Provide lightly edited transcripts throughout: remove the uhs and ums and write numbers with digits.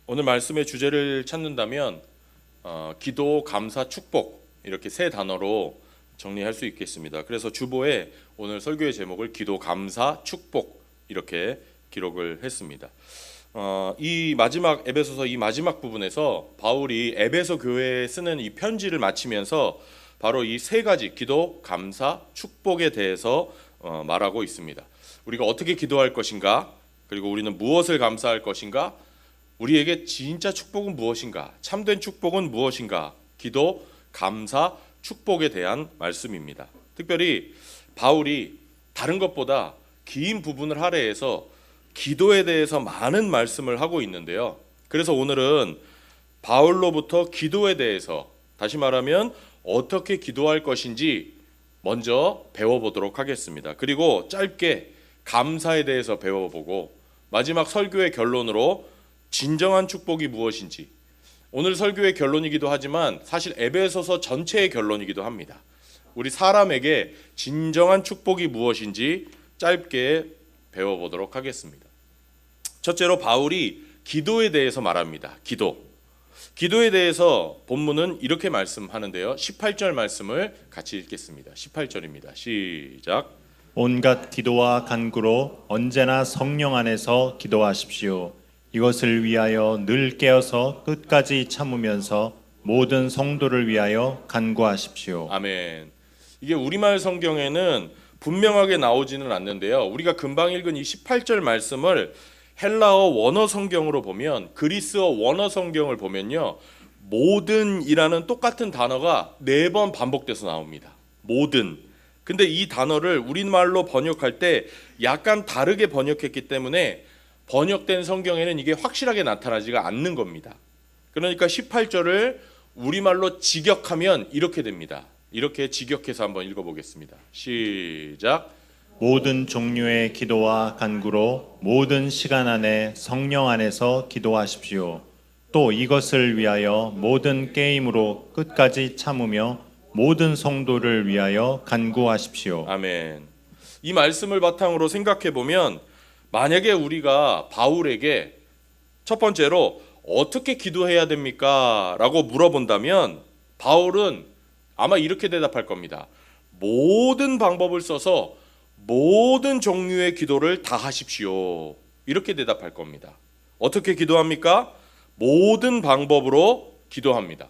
오늘 말씀의 주제를 찾는다면 기도, 감사, 축복 이렇게 세 단어로 정리할 수 있겠습니다. 그래서 주보에 오늘 설교의 제목을 기도, 감사, 축복 이렇게 기록을 했습니다. 이 마지막 에베소서 이 마지막 부분에서 바울이 에베소 교회에 쓰는 이 편지를 마치면서 바로 이 세 가지 기도, 감사, 축복에 대해서 말하고 있습니다. 우리가 어떻게 기도할 것인가? 그리고 우리는 무엇을 감사할 것인가? 우리에게 진짜 축복은 무엇인가? 참된 축복은 무엇인가? 기도, 감사, 축복에 대한 말씀입니다. 특별히 바울이 다른 것보다 긴 부분을 할애해서 기도에 대해서 많은 말씀을 하고 있는데요. 그래서 오늘은 바울로부터 기도에 대해서, 다시 말하면 어떻게 기도할 것인지 먼저 배워보도록 하겠습니다. 그리고 짧게 감사에 대해서 배워보고 마지막 설교의 결론으로 진정한 축복이 무엇인지, 오늘 설교의 결론이기도 하지만 사실 에베소서 전체의 결론이기도 합니다. 우리 사람에게 진정한 축복이 무엇인지 짧게 배워보도록 하겠습니다. 첫째로 바울이 기도에 대해서 말합니다. 기도에 대해서 본문은 이렇게 말씀하는데요. 18절 말씀을 같이 읽겠습니다. 18절입니다. 시작. 온갖 기도와 간구로 언제나 성령 안에서 기도하십시오. 이것을 위하여 늘 깨어서 끝까지 참으면서 모든 성도를 위하여 간구하십시오. 아멘. 이게 우리말 성경에는 분명하게 나오지는 않는데요. 우리가 금방 읽은 이 18절 말씀을 헬라어 원어 성경으로 보면, 그리스어 원어 성경을 보면요, 모든이라는 똑같은 단어가 4번 반복돼서 나옵니다. 모든. 근데 이 단어를 우리말로 번역할 때 약간 다르게 번역했기 때문에 번역된 성경에는 이게 확실하게 나타나지가 않는 겁니다. 그러니까 18절을 우리말로 직역하면 이렇게 됩니다. 이렇게 직역해서 한번 읽어보겠습니다. 시작. 모든 종류의 기도와 간구로 모든 시간 안에 성령 안에서 기도하십시오. 또 이것을 위하여 모든 게임으로 끝까지 참으며 모든 성도를 위하여 간구하십시오. 아멘. 이 말씀을 바탕으로 생각해 보면, 만약에 우리가 바울에게 첫 번째로 어떻게 기도해야 됩니까? 라고 물어본다면 바울은 아마 이렇게 대답할 겁니다. 모든 방법을 써서 모든 종류의 기도를 다 하십시오. 이렇게 대답할 겁니다. 어떻게 기도합니까? 모든 방법으로 기도합니다.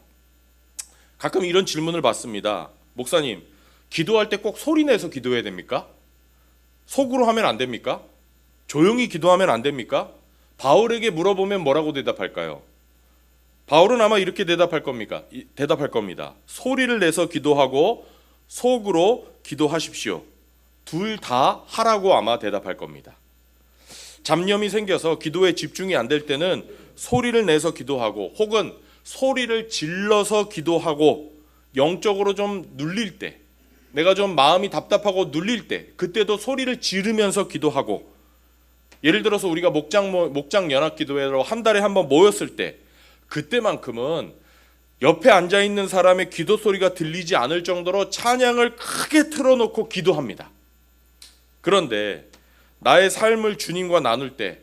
가끔 이런 질문을 받습니다. 목사님, 기도할 때 꼭 소리 내서 기도해야 됩니까? 속으로 하면 안 됩니까? 조용히 기도하면 안 됩니까? 바울에게 물어보면 뭐라고 대답할까요? 바울은 아마 이렇게 대답할 겁니다. 소리를 내서 기도하고 속으로 기도하십시오. 둘 다 하라고 아마 대답할 겁니다. 잡념이 생겨서 기도에 집중이 안 될 때는 소리를 내서 기도하고, 혹은 소리를 질러서 기도하고, 영적으로 좀 눌릴 때, 내가 좀 마음이 답답하고 눌릴 때, 그때도 소리를 지르면서 기도하고, 예를 들어서 우리가 목장 연합 기도회로 한 달에 한 번 모였을 때, 그때만큼은 옆에 앉아 있는 사람의 기도 소리가 들리지 않을 정도로 찬양을 크게 틀어놓고 기도합니다. 그런데 나의 삶을 주님과 나눌 때,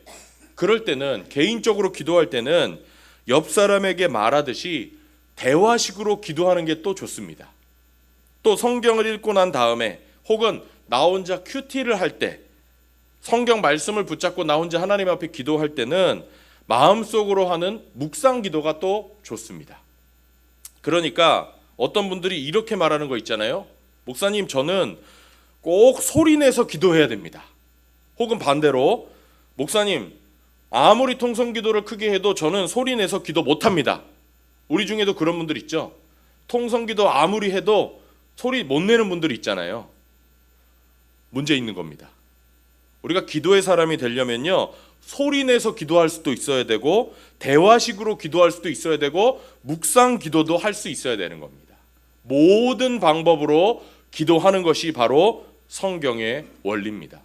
그럴 때는, 개인적으로 기도할 때는 옆 사람에게 말하듯이 대화식으로 기도하는 게 또 좋습니다. 또 성경을 읽고 난 다음에, 혹은 나 혼자 큐티를 할 때, 성경 말씀을 붙잡고 나 혼자 하나님 앞에 기도할 때는 마음속으로 하는 묵상 기도가 또 좋습니다. 그러니까 어떤 분들이 이렇게 말하는 거 있잖아요. 목사님, 저는 꼭 소리 내서 기도해야 됩니다. 혹은 반대로, 목사님, 아무리 통성 기도를 크게 해도 저는 소리 내서 기도 못합니다. 우리 중에도 그런 분들 있죠. 통성 기도 아무리 해도 소리 못 내는 분들이 있잖아요. 문제 있는 겁니다. 우리가 기도의 사람이 되려면요, 소리 내서 기도할 수도 있어야 되고, 대화식으로 기도할 수도 있어야 되고, 묵상 기도도 할 수 있어야 되는 겁니다. 모든 방법으로 기도하는 것이 바로 성경의 원리입니다.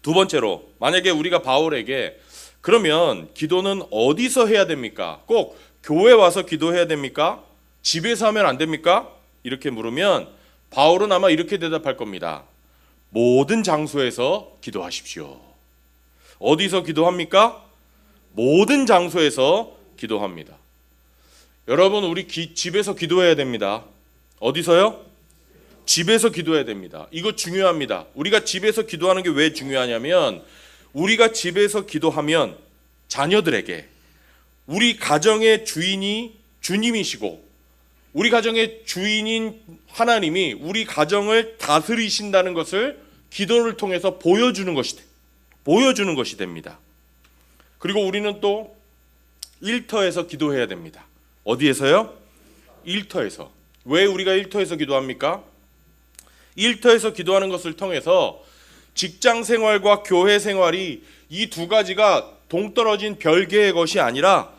두 번째로, 만약에 우리가 바울에게 그러면 기도는 어디서 해야 됩니까? 꼭 교회 와서 기도해야 됩니까? 집에서 하면 안 됩니까? 이렇게 물으면 바울은 아마 이렇게 대답할 겁니다. 모든 장소에서 기도하십시오. 어디서 기도합니까? 모든 장소에서 기도합니다. 여러분, 우리 집에서 기도해야 됩니다. 어디서요? 집에서 기도해야 됩니다. 이거 중요합니다. 우리가 집에서 기도하는 게 왜 중요하냐면, 우리가 집에서 기도하면 자녀들에게 우리 가정의 주인이 주님이시고 우리 가정의 주인인 하나님이 우리 가정을 다스리신다는 것을 기도를 통해서 보여주는 것이 됩니다. 그리고 우리는 또 일터에서 기도해야 됩니다. 어디에서요? 일터에서. 왜 우리가 일터에서 기도합니까? 일터에서 기도하는 것을 통해서 직장 생활과 교회 생활이 이 두 가지가 동떨어진 별개의 것이 아니라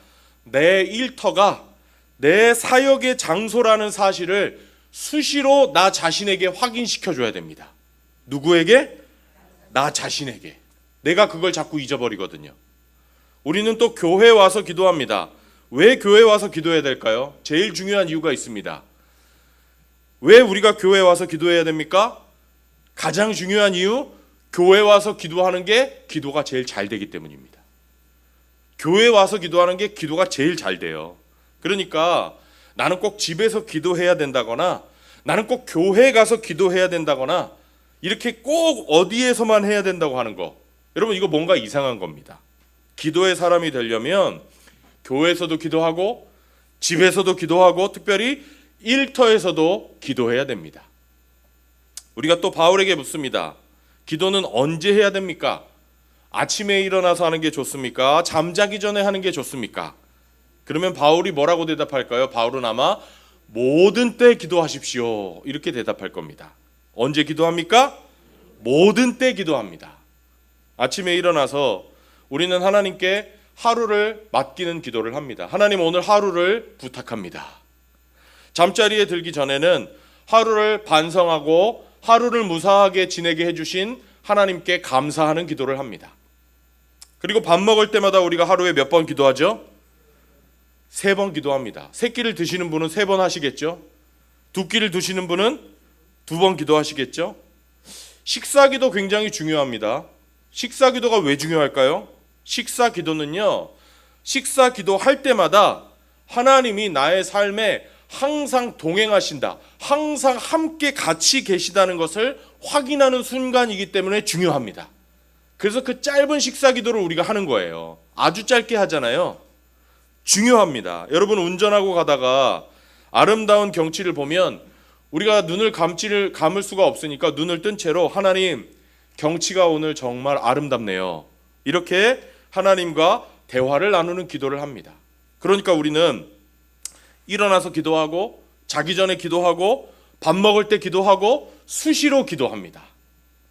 내 일터가 내 사역의 장소라는 사실을 수시로 나 자신에게 확인시켜 줘야 됩니다. 누구에게? 나 자신에게. 내가 그걸 자꾸 잊어버리거든요. 우리는 또 교회에 와서 기도합니다. 왜 교회에 와서 기도해야 될까요? 제일 중요한 이유가 있습니다. 왜 우리가 교회에 와서 기도해야 됩니까? 가장 중요한 이유, 교회에 와서 기도하는 게 기도가 제일 잘 되기 때문입니다. 교회에 와서 기도하는 게 기도가 제일 잘 돼요. 그러니까 나는 꼭 집에서 기도해야 된다거나 나는 꼭 교회에 가서 기도해야 된다거나 이렇게 꼭 어디에서만 해야 된다고 하는 거, 여러분 이거 뭔가 이상한 겁니다. 기도의 사람이 되려면 교회에서도 기도하고 집에서도 기도하고 특별히 일터에서도 기도해야 됩니다. 우리가 또 바울에게 묻습니다. 기도는 언제 해야 됩니까? 아침에 일어나서 하는 게 좋습니까? 잠자기 전에 하는 게 좋습니까? 그러면 바울이 뭐라고 대답할까요? 바울은 아마 모든 때 기도하십시오 이렇게 대답할 겁니다. 언제 기도합니까? 모든 때 기도합니다. 아침에 일어나서 우리는 하나님께 하루를 맡기는 기도를 합니다. 하나님, 오늘 하루를 부탁합니다. 잠자리에 들기 전에는 하루를 반성하고 하루를 무사하게 지내게 해주신 하나님께 감사하는 기도를 합니다. 그리고 밥 먹을 때마다 우리가 하루에 몇 번 기도하죠? 3번 기도합니다. 3끼를 드시는 분은 3번 하시겠죠? 2끼를 드시는 분은 2번 기도하시겠죠? 식사기도 굉장히 중요합니다. 식사기도가 왜 중요할까요? 식사기도는요, 식사기도 할 때마다 하나님이 나의 삶에 항상 동행하신다, 항상 함께 같이 계시다는 것을 확인하는 순간이기 때문에 중요합니다. 그래서 그 짧은 식사기도를 우리가 하는 거예요. 아주 짧게 하잖아요. 중요합니다. 여러분, 운전하고 가다가 아름다운 경치를 보면 우리가 눈을 감을 수가 없으니까 눈을 뜬 채로 하나님, 경치가 오늘 정말 아름답네요, 이렇게 하나님과 대화를 나누는 기도를 합니다. 그러니까 우리는 일어나서 기도하고 자기 전에 기도하고 밥 먹을 때 기도하고 수시로 기도합니다.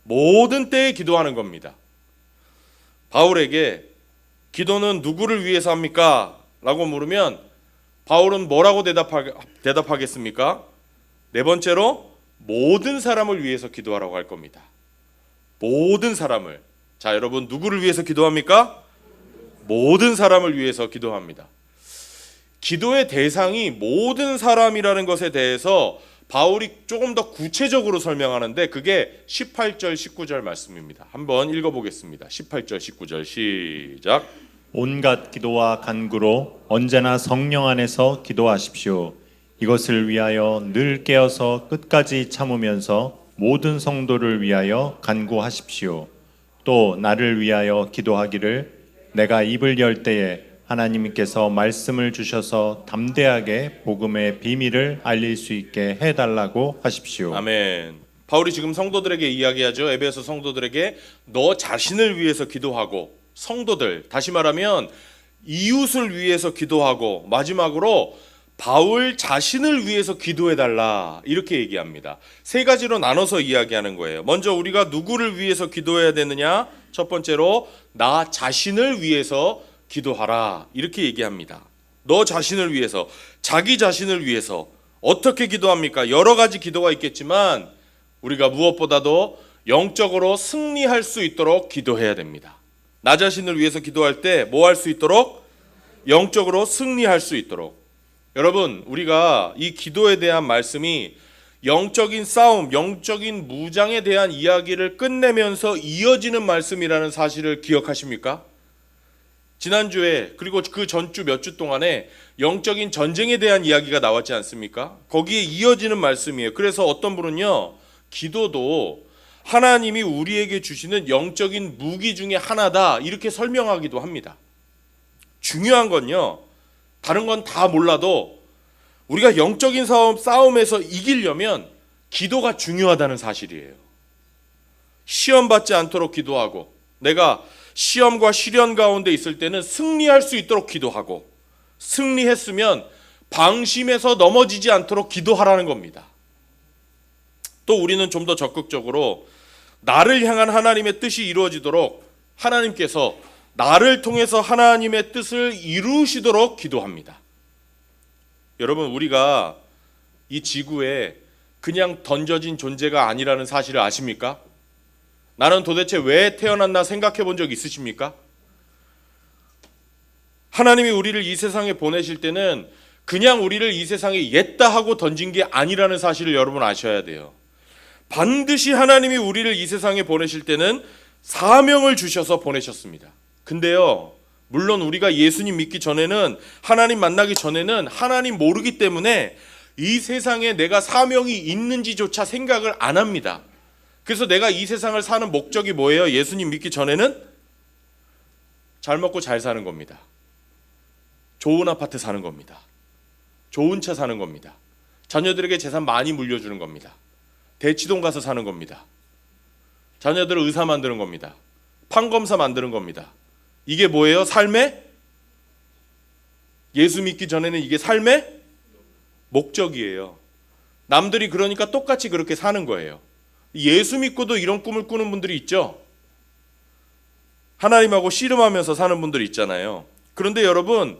모든 때에 기도하는 겁니다. 바울에게 기도는 누구를 위해서 합니까? 라고 물으면 바울은 뭐라고 대답하겠습니까? 4번째로 모든 사람을 위해서 기도하라고 할 겁니다. 모든 사람을. 자, 여러분, 누구를 위해서 기도합니까? 모든 사람을 위해서 기도합니다. 기도의 대상이 모든 사람이라는 것에 대해서 바울이 조금 더 구체적으로 설명하는데 그게 18절 19절 말씀입니다. 한번 읽어보겠습니다. 18절 19절 시작. 온갖 기도와 간구로 언제나 성령 안에서 기도하십시오. 이것을 위하여 늘 깨어서 끝까지 참으면서 모든 성도를 위하여 간구하십시오. 또 나를 위하여 기도하기를 내가 입을 열 때에 하나님께서 말씀을 주셔서 담대하게 복음의 비밀을 알릴 수 있게 해달라고 하십시오. 아멘. 바울이 지금 성도들에게 이야기하죠. 에베소 성도들에게 너 자신을 위해서 기도하고, 성도들, 다시 말하면 이웃을 위해서 기도하고, 마지막으로 바울 자신을 위해서 기도해달라, 이렇게 얘기합니다. 3가지로 나눠서 이야기하는 거예요. 먼저 우리가 누구를 위해서 기도해야 되느냐? 첫 번째로 나 자신을 위해서 기도하라, 이렇게 얘기합니다. 너 자신을 위해서, 자기 자신을 위해서 어떻게 기도합니까? 여러 가지 기도가 있겠지만 우리가 무엇보다도 영적으로 승리할 수 있도록 기도해야 됩니다. 나 자신을 위해서 기도할 때 뭐 할 수 있도록? 영적으로 승리할 수 있도록. 여러분, 우리가 이 기도에 대한 말씀이 영적인 싸움, 영적인 무장에 대한 이야기를 끝내면서 이어지는 말씀이라는 사실을 기억하십니까? 지난주에 그리고 그 전주 몇 주 동안에 영적인 전쟁에 대한 이야기가 나왔지 않습니까? 거기에 이어지는 말씀이에요. 그래서 어떤 분은요, 기도도 하나님이 우리에게 주시는 영적인 무기 중에 하나다 이렇게 설명하기도 합니다. 중요한 건요, 다른 건 다 몰라도 우리가 영적인 싸움에서 이기려면 기도가 중요하다는 사실이에요. 시험 받지 않도록 기도하고, 내가 시험과 시련 가운데 있을 때는 승리할 수 있도록 기도하고, 승리했으면 방심해서 넘어지지 않도록 기도하라는 겁니다. 또 우리는 좀 더 적극적으로 나를 향한 하나님의 뜻이 이루어지도록 하나님께서 나를 통해서 하나님의 뜻을 이루시도록 기도합니다. 여러분, 우리가 이 지구에 그냥 던져진 존재가 아니라는 사실을 아십니까? 나는 도대체 왜 태어났나 생각해 본 적 있으십니까? 하나님이 우리를 이 세상에 보내실 때는 그냥 우리를 이 세상에 였다 하고 던진 게 아니라는 사실을 여러분 아셔야 돼요. 반드시 하나님이 우리를 이 세상에 보내실 때는 사명을 주셔서 보내셨습니다. 근데요, 물론 우리가 예수님 믿기 전에는, 하나님 만나기 전에는 하나님 모르기 때문에 이 세상에 내가 사명이 있는지조차 생각을 안 합니다. 그래서 내가 이 세상을 사는 목적이 뭐예요? 예수님 믿기 전에는 잘 먹고 잘 사는 겁니다. 좋은 아파트 사는 겁니다. 좋은 차 사는 겁니다. 자녀들에게 재산 많이 물려주는 겁니다. 대치동 가서 사는 겁니다. 자녀들을 의사 만드는 겁니다. 판검사 만드는 겁니다. 이게 뭐예요? 삶의, 예수 믿기 전에는 이게 삶의 목적이에요. 남들이 그러니까 똑같이 그렇게 사는 거예요. 예수 믿고도 이런 꿈을 꾸는 분들이 있죠. 하나님하고 씨름하면서 사는 분들이 있잖아요. 그런데 여러분,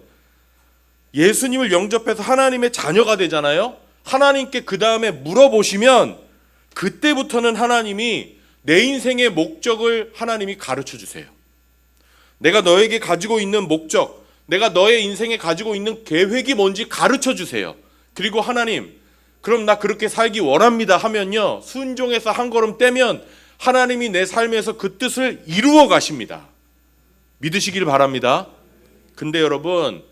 예수님을 영접해서 하나님의 자녀가 되잖아요. 하나님께 그 다음에 물어보시면 그때부터는 하나님이 내 인생의 목적을 하나님이 가르쳐 주세요. 내가 너에게 가지고 있는 목적, 내가 너의 인생에 가지고 있는 계획이 뭔지 가르쳐 주세요. 그리고 하나님, 그럼 나 그렇게 살기 원합니다 하면요, 순종해서 한 걸음 떼면 하나님이 내 삶에서 그 뜻을 이루어 가십니다. 믿으시길 바랍니다. 근데 여러분,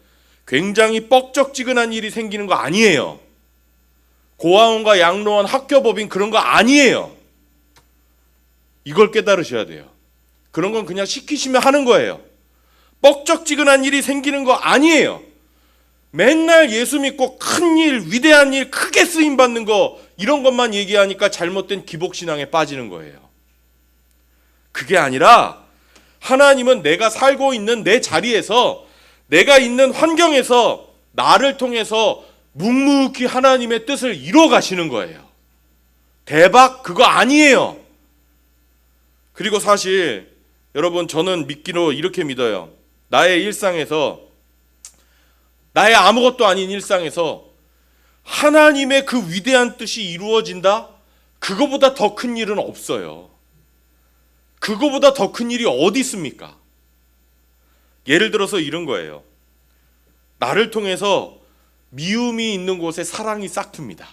굉장히 뻑적지근한 일이 생기는 거 아니에요. 고아원과 양로원, 학교법인 그런 거 아니에요. 이걸 깨달으셔야 돼요. 그런 건 그냥 시키시면 하는 거예요. 뻑적지근한 일이 생기는 거 아니에요. 맨날 예수 믿고 큰 일, 위대한 일, 크게 쓰임 받는 거, 이런 것만 얘기하니까 잘못된 기복신앙에 빠지는 거예요. 그게 아니라 하나님은 내가 살고 있는 내 자리에서, 내가 있는 환경에서 나를 통해서 묵묵히 하나님의 뜻을 이루어 가시는 거예요. 대박 그거 아니에요. 그리고 사실 여러분, 저는 믿기로 이렇게 믿어요. 나의 일상에서, 나의 아무것도 아닌 일상에서 하나님의 그 위대한 뜻이 이루어진다? 그거보다 더 큰 일은 없어요. 그거보다 더 큰 일이 어디 있습니까? 예를 들어서 이런 거예요. 나를 통해서 미움이 있는 곳에 사랑이 싹 틉니다.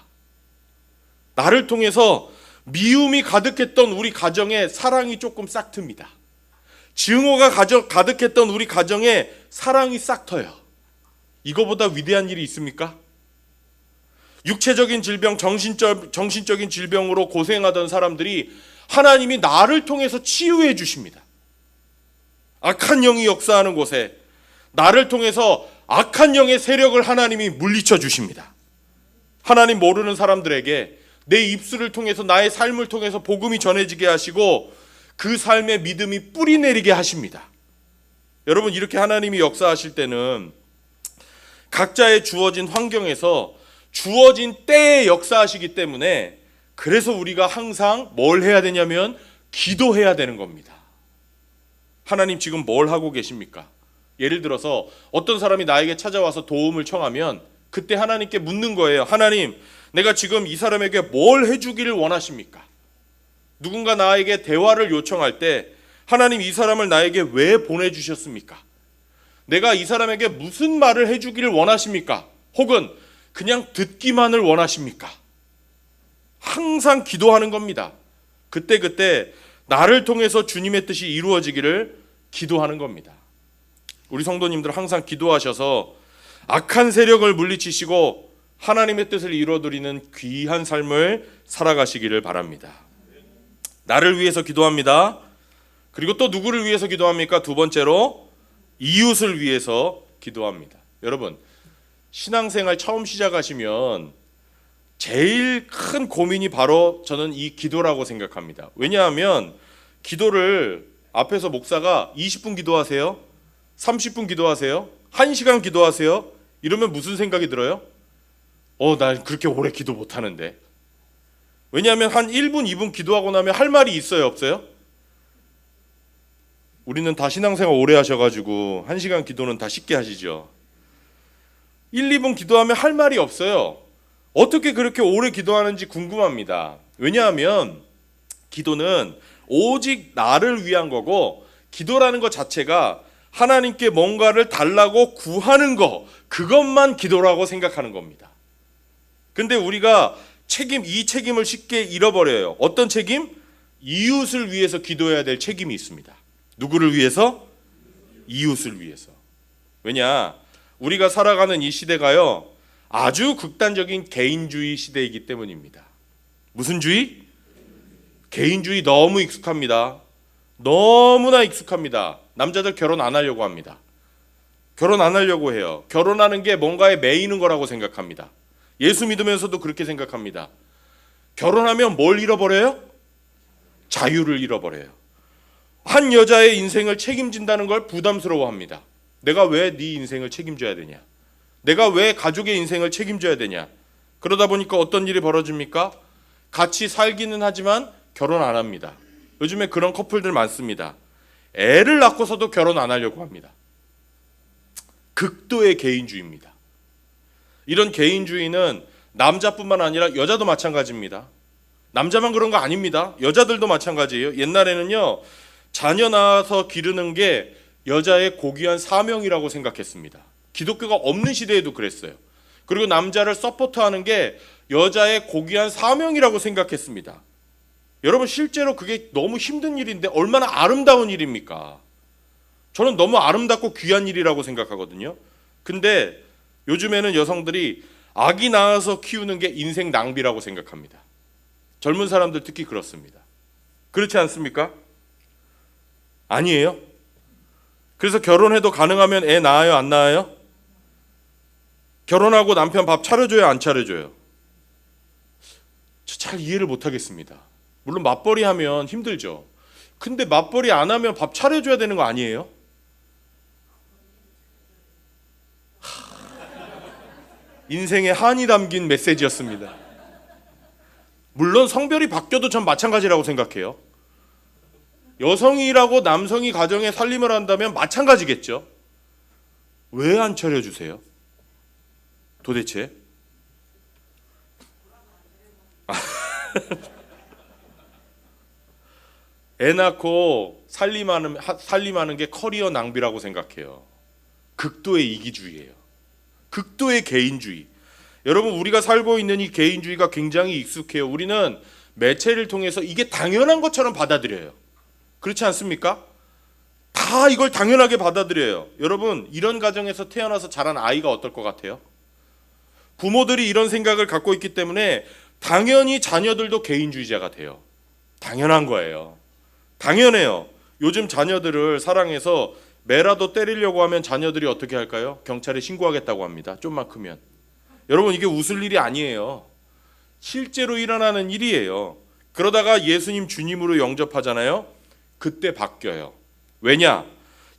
나를 통해서 미움이 가득했던 우리 가정에 사랑이 조금 싹 틉니다. 증오가 가득했던 우리 가정에 사랑이 싹 터요. 이거보다 위대한 일이 있습니까? 육체적인 질병, 정신적인 질병으로 고생하던 사람들이 하나님이 나를 통해서 치유해 주십니다. 악한 영이 역사하는 곳에 나를 통해서 악한 영의 세력을 하나님이 물리쳐 주십니다. 하나님 모르는 사람들에게 내 입술을 통해서, 나의 삶을 통해서 복음이 전해지게 하시고 그 삶의 믿음이 뿌리 내리게 하십니다. 여러분, 이렇게 하나님이 역사하실 때는 각자의 주어진 환경에서 주어진 때에 역사하시기 때문에, 그래서 우리가 항상 뭘 해야 되냐면 기도해야 되는 겁니다. 하나님 지금 뭘 하고 계십니까? 예를 들어서 어떤 사람이 나에게 찾아와서 도움을 청하면 그때 하나님께 묻는 거예요. 하나님, 내가 지금 이 사람에게 뭘 해주기를 원하십니까? 누군가 나에게 대화를 요청할 때 하나님, 이 사람을 나에게 왜 보내주셨습니까? 내가 이 사람에게 무슨 말을 해주기를 원하십니까? 혹은 그냥 듣기만을 원하십니까? 항상 기도하는 겁니다. 그때 나를 통해서 주님의 뜻이 이루어지기를 기도하는 겁니다. 우리 성도님들 항상 기도하셔서 악한 세력을 물리치시고 하나님의 뜻을 이루어드리는 귀한 삶을 살아가시기를 바랍니다. 나를 위해서 기도합니다. 그리고 또 누구를 위해서 기도합니까? 두 번째로 이웃을 위해서 기도합니다. 여러분, 신앙생활 처음 시작하시면 제일 큰 고민이 바로 저는 이 기도라고 생각합니다. 왜냐하면 기도를 앞에서 목사가 20분 기도하세요, 30분 기도하세요, 1시간 기도하세요 이러면 무슨 생각이 들어요? 난 그렇게 오래 기도 못하는데. 왜냐하면 한 1분, 2분 기도하고 나면 할 말이 있어요, 없어요? 우리는 다 신앙생활 오래 하셔가지고 1시간 기도는 다 쉽게 하시죠. 1, 2분 기도하면 할 말이 없어요. 어떻게 그렇게 오래 기도하는지 궁금합니다. 왜냐하면 기도는 오직 나를 위한 거고, 기도라는 것 자체가 하나님께 뭔가를 달라고 구하는 거, 그것만 기도라고 생각하는 겁니다. 근데 우리가 이 책임을 쉽게 잃어버려요. 어떤 책임? 이웃을 위해서 기도해야 될 책임이 있습니다. 누구를 위해서? 이웃을 위해서. 왜냐? 우리가 살아가는 이 시대가요, 아주 극단적인 개인주의 시대이기 때문입니다. 무슨 주의? 개인주의 너무 익숙합니다. 너무나 익숙합니다. 남자들 결혼 안 하려고 합니다. 결혼 안 하려고 해요. 결혼하는 게 뭔가에 매이는 거라고 생각합니다. 예수 믿으면서도 그렇게 생각합니다. 결혼하면 뭘 잃어버려요? 자유를 잃어버려요. 한 여자의 인생을 책임진다는 걸 부담스러워합니다. 내가 왜 네 인생을 책임져야 되냐? 내가 왜 가족의 인생을 책임져야 되냐? 그러다 보니까 어떤 일이 벌어집니까? 같이 살기는 하지만 결혼 안 합니다. 요즘에 그런 커플들 많습니다. 애를 낳고서도 결혼 안 하려고 합니다. 극도의 개인주의입니다. 이런 개인주의는 남자뿐만 아니라 여자도 마찬가지입니다. 남자만 그런 거 아닙니다. 여자들도 마찬가지예요. 옛날에는요, 자녀 낳아서 기르는 게 여자의 고귀한 사명이라고 생각했습니다. 기독교가 없는 시대에도 그랬어요. 그리고 남자를 서포트하는 게 여자의 고귀한 사명이라고 생각했습니다. 여러분, 실제로 그게 너무 힘든 일인데 얼마나 아름다운 일입니까? 저는 너무 아름답고 귀한 일이라고 생각하거든요. 근데 요즘에는 여성들이 아기 낳아서 키우는 게 인생 낭비라고 생각합니다. 젊은 사람들 특히 그렇습니다. 그렇지 않습니까? 아니에요? 그래서 결혼해도 가능하면 애 낳아요, 안 낳아요? 결혼하고 남편 밥 차려줘요, 안 차려줘요? 저 잘 이해를 못하겠습니다. 물론 맞벌이 하면 힘들죠. 근데 맞벌이 안 하면 밥 차려줘야 되는 거 아니에요? 인생에 한이 담긴 메시지였습니다. 물론 성별이 바뀌어도 전 마찬가지라고 생각해요. 여성이라고 남성이 가정에 살림을 한다면 마찬가지겠죠. 왜 안 차려주세요? 도대체? 애 낳고 살림하는 게 커리어 낭비라고 생각해요. 극도의 이기주의예요. 극도의 개인주의. 여러분, 우리가 살고 있는 이 개인주의가 굉장히 익숙해요. 우리는 매체를 통해서 이게 당연한 것처럼 받아들여요. 그렇지 않습니까? 다 이걸 당연하게 받아들여요. 여러분, 이런 가정에서 태어나서 자란 아이가 어떨 것 같아요? 부모들이 이런 생각을 갖고 있기 때문에 당연히 자녀들도 개인주의자가 돼요. 당연한 거예요. 당연해요. 요즘 자녀들을 사랑해서 매라도 때리려고 하면 자녀들이 어떻게 할까요? 경찰에 신고하겠다고 합니다. 좀만 크면. 여러분, 이게 웃을 일이 아니에요. 실제로 일어나는 일이에요. 그러다가 예수님 주님으로 영접하잖아요. 그때 바뀌어요. 왜냐?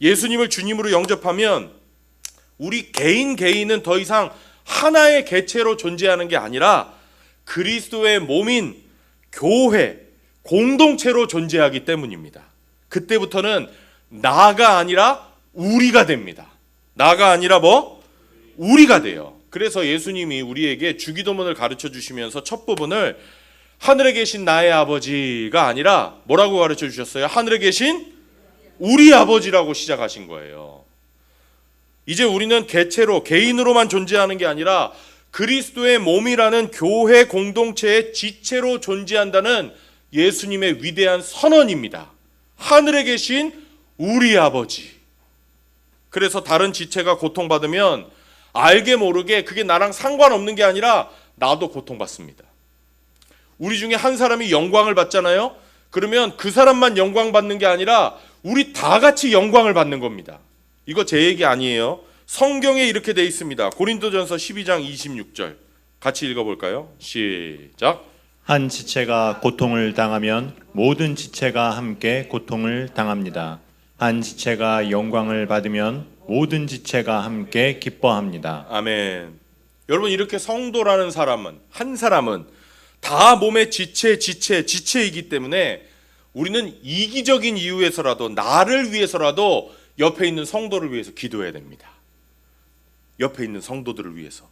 예수님을 주님으로 영접하면 우리 개인은 더 이상 하나의 개체로 존재하는 게 아니라 그리스도의 몸인 교회, 공동체로 존재하기 때문입니다. 그때부터는 나가 아니라 우리가 됩니다. 나가 아니라 우리가 돼요. 그래서 예수님이 우리에게 주기도문을 가르쳐 주시면서 첫 부분을 하늘에 계신 나의 아버지가 아니라 뭐라고 가르쳐 주셨어요? 하늘에 계신 우리 아버지라고 시작하신 거예요. 이제 우리는 개인으로만 존재하는 게 아니라 그리스도의 몸이라는 교회 공동체의 지체로 존재한다는 예수님의 위대한 선언입니다. 하늘에 계신 우리 아버지. 그래서 다른 지체가 고통받으면 알게 모르게 그게 나랑 상관없는 게 아니라 나도 고통받습니다. 우리 중에 한 사람이 영광을 받잖아요. 그러면 그 사람만 영광 받는 게 아니라 우리 다 같이 영광을 받는 겁니다. 이거 제 얘기 아니에요. 성경에 이렇게 돼 있습니다. 고린도전서 12장 26절 같이 읽어볼까요? 시작. 한 지체가 고통을 당하면 모든 지체가 함께 고통을 당합니다. 한 지체가 영광을 받으면 모든 지체가 함께 기뻐합니다. 아멘. 여러분, 이렇게 성도라는 사람은, 한 사람은 다 몸의 지체이기 때문에 우리는 이기적인 이유에서라도, 나를 위해서라도 옆에 있는 성도를 위해서 기도해야 됩니다. 옆에 있는 성도들을 위해서.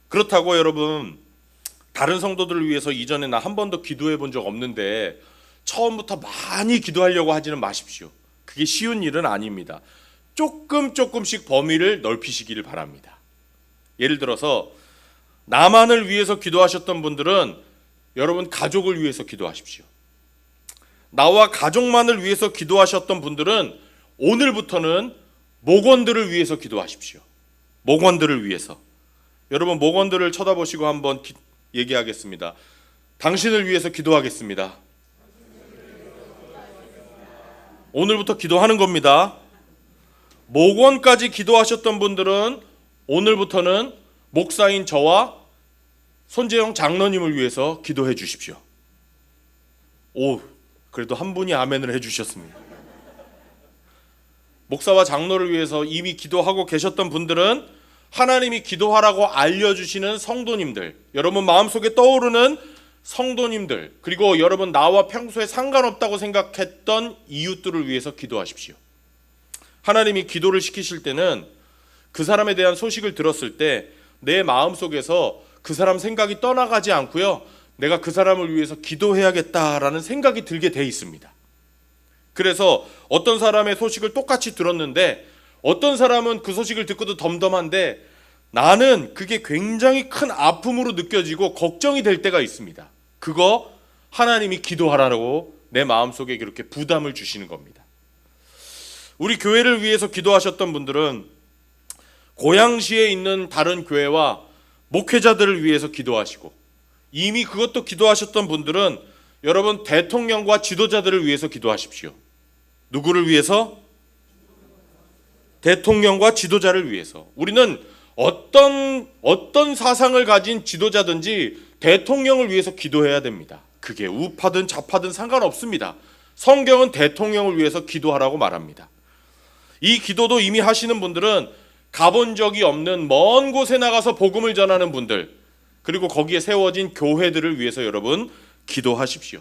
그렇다고 여러분, 다른 성도들을 위해서 이전에 나 한 번도 기도해 본 적 없는데 처음부터 많이 기도하려고 하지는 마십시오. 그게 쉬운 일은 아닙니다. 조금씩 범위를 넓히시기를 바랍니다. 예를 들어서 나만을 위해서 기도하셨던 분들은 여러분 가족을 위해서 기도하십시오. 나와 가족만을 위해서 기도하셨던 분들은 오늘부터는 목원들을 위해서 기도하십시오. 목원들을 위해서. 여러분, 목원들을 쳐다보시고 한번 얘기하겠습니다. 당신을 위해서 기도하겠습니다. 오늘부터 기도하는 겁니다. 목원까지 기도하셨던 분들은 오늘부터는 목사인 저와 손재영 장로님을 위해서 기도해 주십시오. 오, 그래도 한 분이 아멘을 해 주셨습니다. 목사와 장로를 위해서 이미 기도하고 계셨던 분들은 하나님이 기도하라고 알려주시는 성도님들, 여러분 마음속에 떠오르는 성도님들, 그리고 여러분 나와 평소에 상관없다고 생각했던 이웃들을 위해서 기도하십시오. 하나님이 기도를 시키실 때는 그 사람에 대한 소식을 들었을 때 내 마음속에서 그 사람 생각이 떠나가지 않고요, 내가 그 사람을 위해서 기도해야겠다라는 생각이 들게 돼 있습니다. 그래서 어떤 사람의 소식을 똑같이 들었는데 어떤 사람은 그 소식을 듣고도 덤덤한데 나는 그게 굉장히 큰 아픔으로 느껴지고 걱정이 될 때가 있습니다. 그거 하나님이 기도하라고 내 마음속에 그렇게 부담을 주시는 겁니다. 우리 교회를 위해서 기도하셨던 분들은 고양시에 있는 다른 교회와 목회자들을 위해서 기도하시고, 이미 그것도 기도하셨던 분들은 여러분 대통령과 지도자들을 위해서 기도하십시오. 누구를 위해서? 대통령과 지도자를 위해서. 우리는 어떤 사상을 가진 지도자든지 대통령을 위해서 기도해야 됩니다. 그게 우파든 좌파든 상관없습니다. 성경은 대통령을 위해서 기도하라고 말합니다. 이 기도도 이미 하시는 분들은 가본 적이 없는 먼 곳에 나가서 복음을 전하는 분들, 그리고 거기에 세워진 교회들을 위해서 여러분 기도하십시오.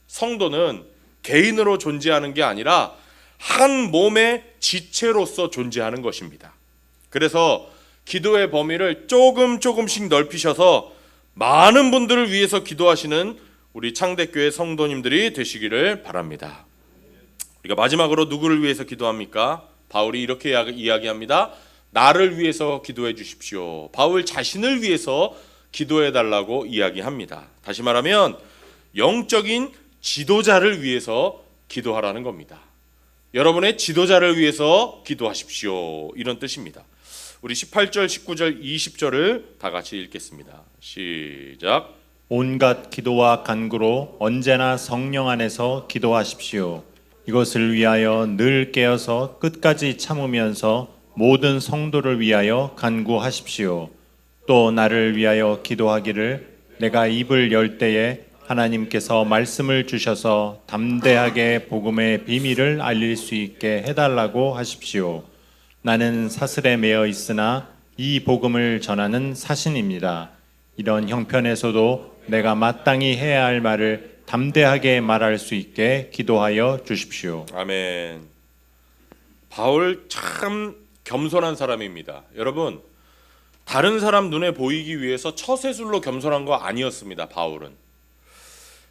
성도는 개인으로 존재하는 게 아니라 한 몸의 지체로서 존재하는 것입니다. 그래서 기도의 범위를 조금씩 넓히셔서 많은 분들을 위해서 기도하시는 우리 창대교회 성도님들이 되시기를 바랍니다. 우리가 마지막으로 누구를 위해서 기도합니까? 바울이 이렇게 이야기합니다. 나를 위해서 기도해 주십시오. 바울 자신을 위해서 기도해 달라고 이야기합니다. 다시 말하면 영적인 지도자를 위해서 기도하라는 겁니다. 여러분의 지도자를 위해서 기도하십시오. 이런 뜻입니다. 우리 18절, 19절, 20절을 다 같이 읽겠습니다. 시작. 온갖 기도와 간구로 언제나 성령 안에서 기도하십시오. 이것을 위하여 늘 깨어서 끝까지 참으면서 모든 성도를 위하여 간구하십시오. 또 나를 위하여 기도하기를 내가 입을 열 때에 하나님께서 말씀을 주셔서 담대하게 복음의 비밀을 알릴 수 있게 해달라고 하십시오. 나는 사슬에 매어 있으나 이 복음을 전하는 사신입니다. 이런 형편에서도 내가 마땅히 해야 할 말을 담대하게 말할 수 있게 기도하여 주십시오. 아멘. 바울 참 겸손한 사람입니다. 여러분, 다른 사람 눈에 보이기 위해서 처세술로 겸손한 거 아니었습니다.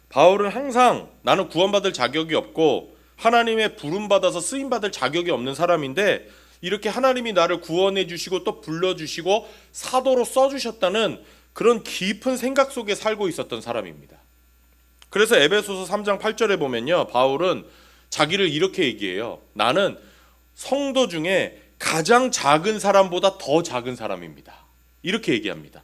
바울은 항상 나는 구원받을 자격이 없고 하나님의 부름받아서 쓰임받을 자격이 없는 사람인데 이렇게 하나님이 나를 구원해 주시고 또 불러주시고 사도로 써주셨다는 그런 깊은 생각 속에 살고 있었던 사람입니다. 그래서 에베소서 3장 8절에 보면요, 바울은 자기를 이렇게 얘기해요. 나는 성도 중에 가장 작은 사람보다 더 작은 사람입니다. 이렇게 얘기합니다.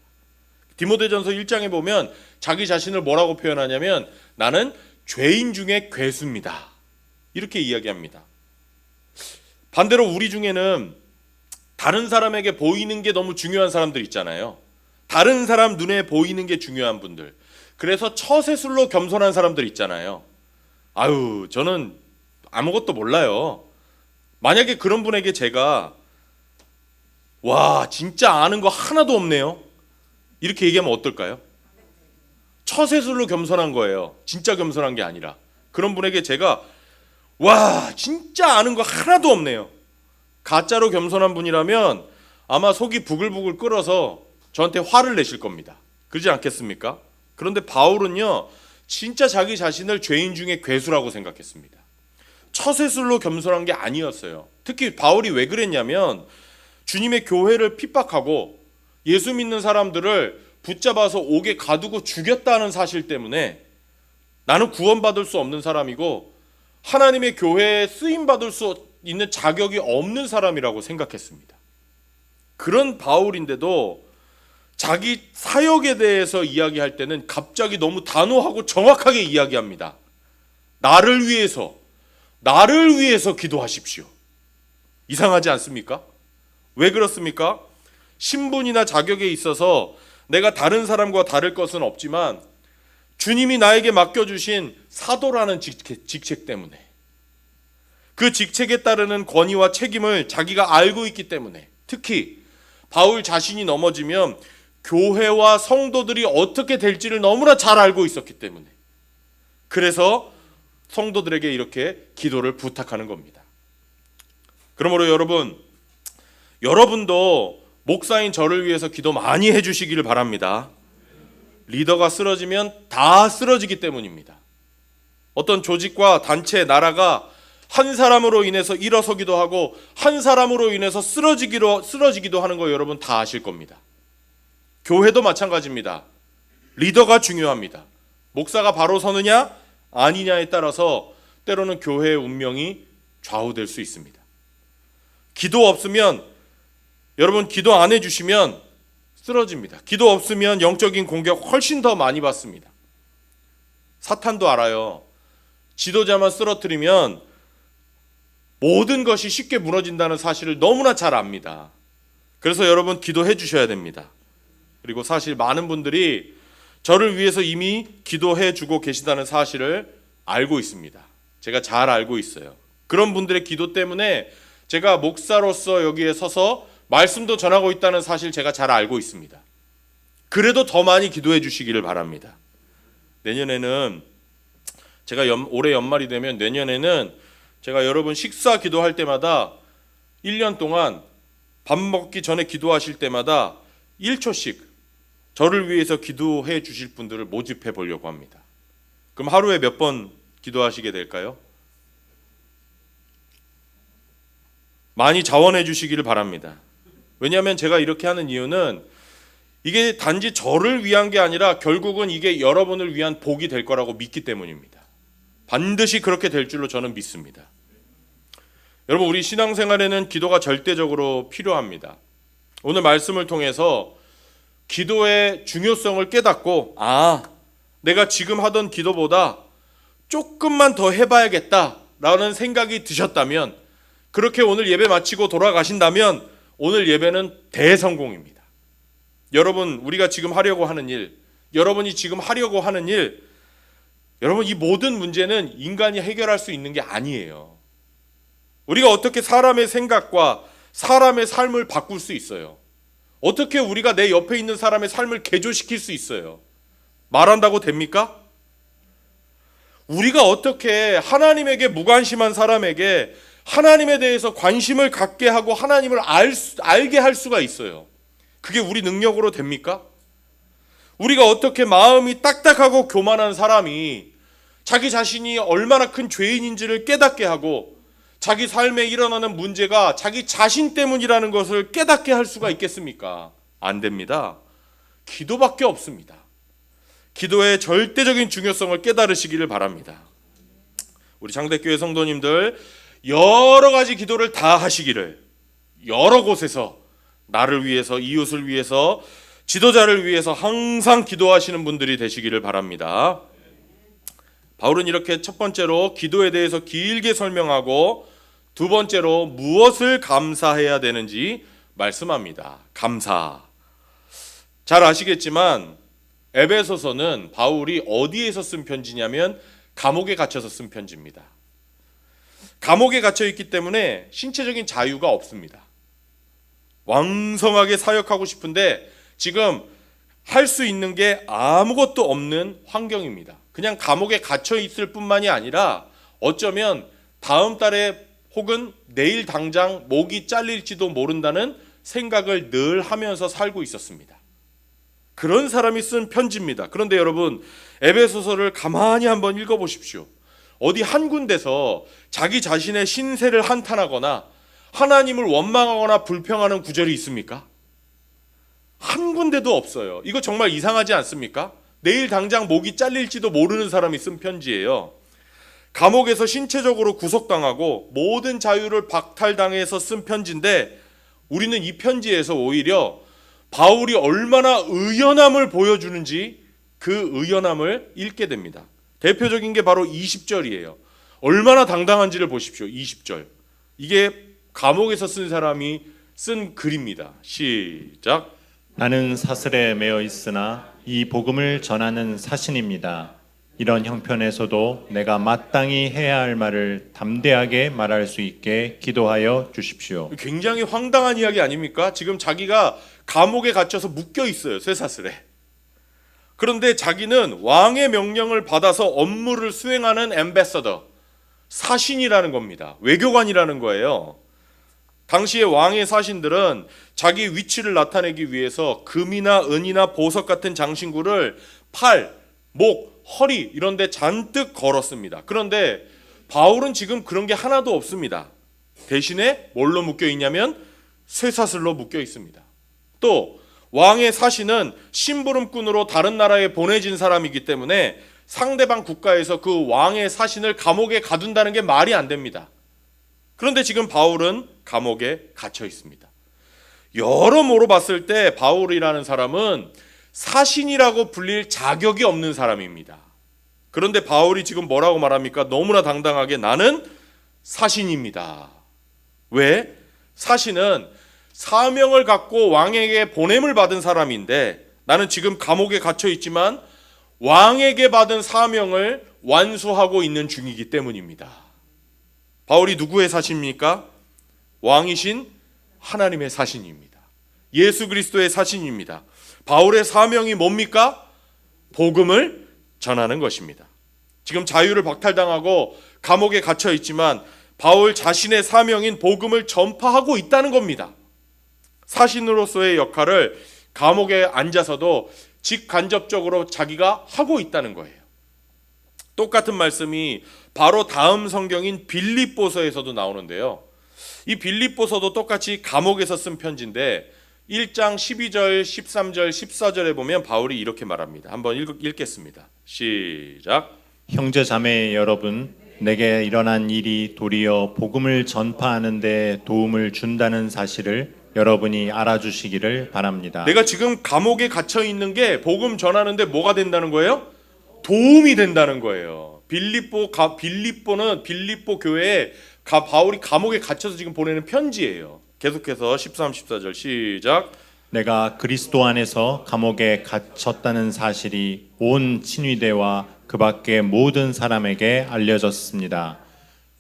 디모데전서 1장에 보면 자기 자신을 뭐라고 표현하냐면 나는 죄인 중에 괴수입니다. 이렇게 이야기합니다. 반대로 우리 중에는 다른 사람에게 보이는 게 너무 중요한 사람들 있잖아요. 다른 사람 눈에 보이는 게 중요한 분들. 그래서 처세술로 겸손한 사람들 있잖아요. 아유, 저는 아무것도 몰라요. 만약에 그런 분에게 제가 와, 진짜 아는 거 하나도 없네요. 이렇게 얘기하면 어떨까요? 처세술로 겸손한 거예요. 진짜 겸손한 게 아니라. 그런 분에게 제가 와, 진짜 아는 거 하나도 없네요. 가짜로 겸손한 분이라면 아마 속이 부글부글 끓어서 저한테 화를 내실 겁니다. 그러지 않겠습니까? 그런데 바울은요, 진짜 자기 자신을 죄인 중에 괴수라고 생각했습니다. 처세술로 겸손한 게 아니었어요. 특히 바울이 왜 그랬냐면 주님의 교회를 핍박하고 예수 믿는 사람들을 붙잡아서 옥에 가두고 죽였다는 사실 때문에 나는 구원받을 수 없는 사람이고 하나님의 교회에 쓰임받을 수 있는 자격이 없는 사람이라고 생각했습니다. 그런 바울인데도 자기 사역에 대해서 이야기할 때는 갑자기 너무 단호하고 정확하게 이야기합니다. 나를 위해서 기도하십시오. 이상하지 않습니까? 왜 그렇습니까? 신분이나 자격에 있어서 내가 다른 사람과 다를 것은 없지만 주님이 나에게 맡겨주신 사도라는 직책 때문에, 그 직책에 따르는 권위와 책임을 자기가 알고 있기 때문에, 특히 바울 자신이 넘어지면 교회와 성도들이 어떻게 될지를 너무나 잘 알고 있었기 때문에, 그래서 성도들에게 이렇게 기도를 부탁하는 겁니다. 그러므로 여러분도 목사인 저를 위해서 기도 많이 해주시기를 바랍니다. 리더가 쓰러지면 다 쓰러지기 때문입니다. 어떤 조직과 단체, 나라가 한 사람으로 인해서 일어서기도 하고 한 사람으로 인해서 쓰러지기도 하는 거 여러분 다 아실 겁니다. 교회도 마찬가지입니다. 리더가 중요합니다. 목사가 바로 서느냐 아니냐에 따라서 때로는 교회의 운명이 좌우될 수 있습니다. 기도 없으면, 여러분 기도 안 해주시면 쓰러집니다. 기도 없으면 영적인 공격 훨씬 더 많이 받습니다. 사탄도 알아요. 지도자만 쓰러뜨리면 모든 것이 쉽게 무너진다는 사실을 너무나 잘 압니다. 그래서 여러분 기도해 주셔야 됩니다. 그리고 사실 많은 분들이 저를 위해서 이미 기도해 주고 계시다는 사실을 알고 있습니다. 제가 잘 알고 있어요. 그런 분들의 기도 때문에 제가 목사로서 여기에 서서 말씀도 전하고 있다는 사실 제가 잘 알고 있습니다. 그래도 더 많이 기도해 주시기를 바랍니다. 내년에는 제가 올해 연말이 되면 내년에는 제가 여러분 식사 기도할 때마다 1년 동안 밥 먹기 전에 기도하실 때마다 1초씩 저를 위해서 기도해 주실 분들을 모집해 보려고 합니다. 그럼 하루에 몇 번 기도하시게 될까요? 많이 자원해 주시기를 바랍니다. 왜냐하면 제가 이렇게 하는 이유는 이게 단지 저를 위한 게 아니라 결국은 이게 여러분을 위한 복이 될 거라고 믿기 때문입니다. 반드시 그렇게 될 줄로 저는 믿습니다. 여러분, 우리 신앙생활에는 기도가 절대적으로 필요합니다. 오늘 말씀을 통해서 기도의 중요성을 깨닫고, 내가 지금 하던 기도보다 조금만 더 해봐야겠다라는 생각이 드셨다면, 그렇게 오늘 예배 마치고 돌아가신다면 오늘 예배는 대성공입니다. 여러분, 우리가 지금 하려고 하는 일, 여러분이 지금 하려고 하는 일, 여러분, 이 모든 문제는 인간이 해결할 수 있는 게 아니에요. 우리가 어떻게 사람의 생각과 사람의 삶을 바꿀 수 있어요? 어떻게 우리가 내 옆에 있는 사람의 삶을 개조시킬 수 있어요? 말한다고 됩니까? 우리가 어떻게 하나님에게 무관심한 사람에게 하나님에 대해서 관심을 갖게 하고 하나님을 알게 할 수가 있어요? 그게 우리 능력으로 됩니까? 우리가 어떻게 마음이 딱딱하고 교만한 사람이 자기 자신이 얼마나 큰 죄인인지를 깨닫게 하고 자기 삶에 일어나는 문제가 자기 자신 때문이라는 것을 깨닫게 할 수가 있겠습니까? 안 됩니다. 기도밖에 없습니다. 기도의 절대적인 중요성을 깨달으시기를 바랍니다. 우리 장대교회 성도님들 여러 가지 기도를 다 하시기를 여러 곳에서 나를 위해서, 이웃을 위해서, 지도자를 위해서 항상 기도하시는 분들이 되시기를 바랍니다. 바울은 이렇게 첫 번째로 기도에 대해서 길게 설명하고 두 번째로 무엇을 감사해야 되는지 말씀합니다. 감사. 잘 아시겠지만 에베소서는 바울이 어디에서 쓴 편지냐면 감옥에 갇혀서 쓴 편지입니다. 감옥에 갇혀 있기 때문에 신체적인 자유가 없습니다. 왕성하게 사역하고 싶은데 지금 할 수 있는 게 아무것도 없는 환경입니다. 그냥 감옥에 갇혀 있을 뿐만이 아니라 어쩌면 다음 달에 혹은 내일 당장 목이 잘릴지도 모른다는 생각을 늘 하면서 살고 있었습니다. 그런 사람이 쓴 편지입니다. 그런데 여러분, 에베소서를 가만히 한번 읽어보십시오. 어디 한 군데서 자기 자신의 신세를 한탄하거나 하나님을 원망하거나 불평하는 구절이 있습니까? 한 군데도 없어요. 이거 정말 이상하지 않습니까? 내일 당장 목이 잘릴지도 모르는 사람이 쓴 편지예요. 감옥에서 신체적으로 구속당하고 모든 자유를 박탈당해서 쓴 편지인데 우리는 이 편지에서 오히려 바울이 얼마나 의연함을 보여주는지 그 의연함을 읽게 됩니다. 대표적인 게 바로 20절이에요. 얼마나 당당한지를 보십시오. 20절. 이게 감옥에서 쓴 사람이 쓴 글입니다. 시작. 나는 사슬에 매어 있으나 이 복음을 전하는 사신입니다. 이런 형편에서도 내가 마땅히 해야 할 말을 담대하게 말할 수 있게 기도하여 주십시오. 굉장히 황당한 이야기 아닙니까? 지금 자기가 감옥에 갇혀서 묶여 있어요. 쇠사슬에. 그런데 자기는 왕의 명령을 받아서 업무를 수행하는 앰베서더, 사신이라는 겁니다. 외교관이라는 거예요. 당시의 왕의 사신들은 자기 위치를 나타내기 위해서 금이나 은이나 보석 같은 장신구를 팔, 목, 허리 이런 데 잔뜩 걸었습니다. 그런데 바울은 지금 그런 게 하나도 없습니다. 대신에 뭘로 묶여 있냐면 쇠사슬로 묶여 있습니다. 또 왕의 사신은 심부름꾼으로 다른 나라에 보내진 사람이기 때문에 상대방 국가에서 그 왕의 사신을 감옥에 가둔다는 게 말이 안 됩니다. 그런데 지금 바울은 감옥에 갇혀 있습니다. 여러모로 봤을 때 바울이라는 사람은 사신이라고 불릴 자격이 없는 사람입니다. 그런데 바울이 지금 뭐라고 말합니까? 너무나 당당하게 나는 사신입니다. 왜? 사신은 사명을 갖고 왕에게 보냄을 받은 사람인데 나는 지금 감옥에 갇혀 있지만 왕에게 받은 사명을 완수하고 있는 중이기 때문입니다. 바울이 누구의 사신입니까? 왕이신 하나님의 사신입니다. 예수 그리스도의 사신입니다. 바울의 사명이 뭡니까? 복음을 전하는 것입니다. 지금 자유를 박탈당하고 감옥에 갇혀 있지만 바울 자신의 사명인 복음을 전파하고 있다는 겁니다. 사신으로서의 역할을 감옥에 앉아서도 직간접적으로 자기가 하고 있다는 거예요. 똑같은 말씀이 바로 다음 성경인 빌립보서에서도 나오는데요. 이 빌립보서도 똑같이 감옥에서 쓴 편지인데 1장 12절, 13절, 14절에 보면 바울이 이렇게 말합니다. 한번 읽겠습니다. 시작. 형제 자매 여러분, 내게 일어난 일이 도리어 복음을 전파하는 데 도움을 준다는 사실을 여러분이 알아주시기를 바랍니다. 내가 지금 감옥에 갇혀 있는 게 복음 전하는데 뭐가 된다는 거예요? 도움이 된다는 거예요. 빌립보는 빌립보 교회에 바울이 감옥에 갇혀서 지금 보내는 편지예요. 계속해서 13, 14절 시작. 내가 그리스도 안에서 감옥에 갇혔다는 사실이 온 친위대와 그 밖의 모든 사람에게 알려졌습니다.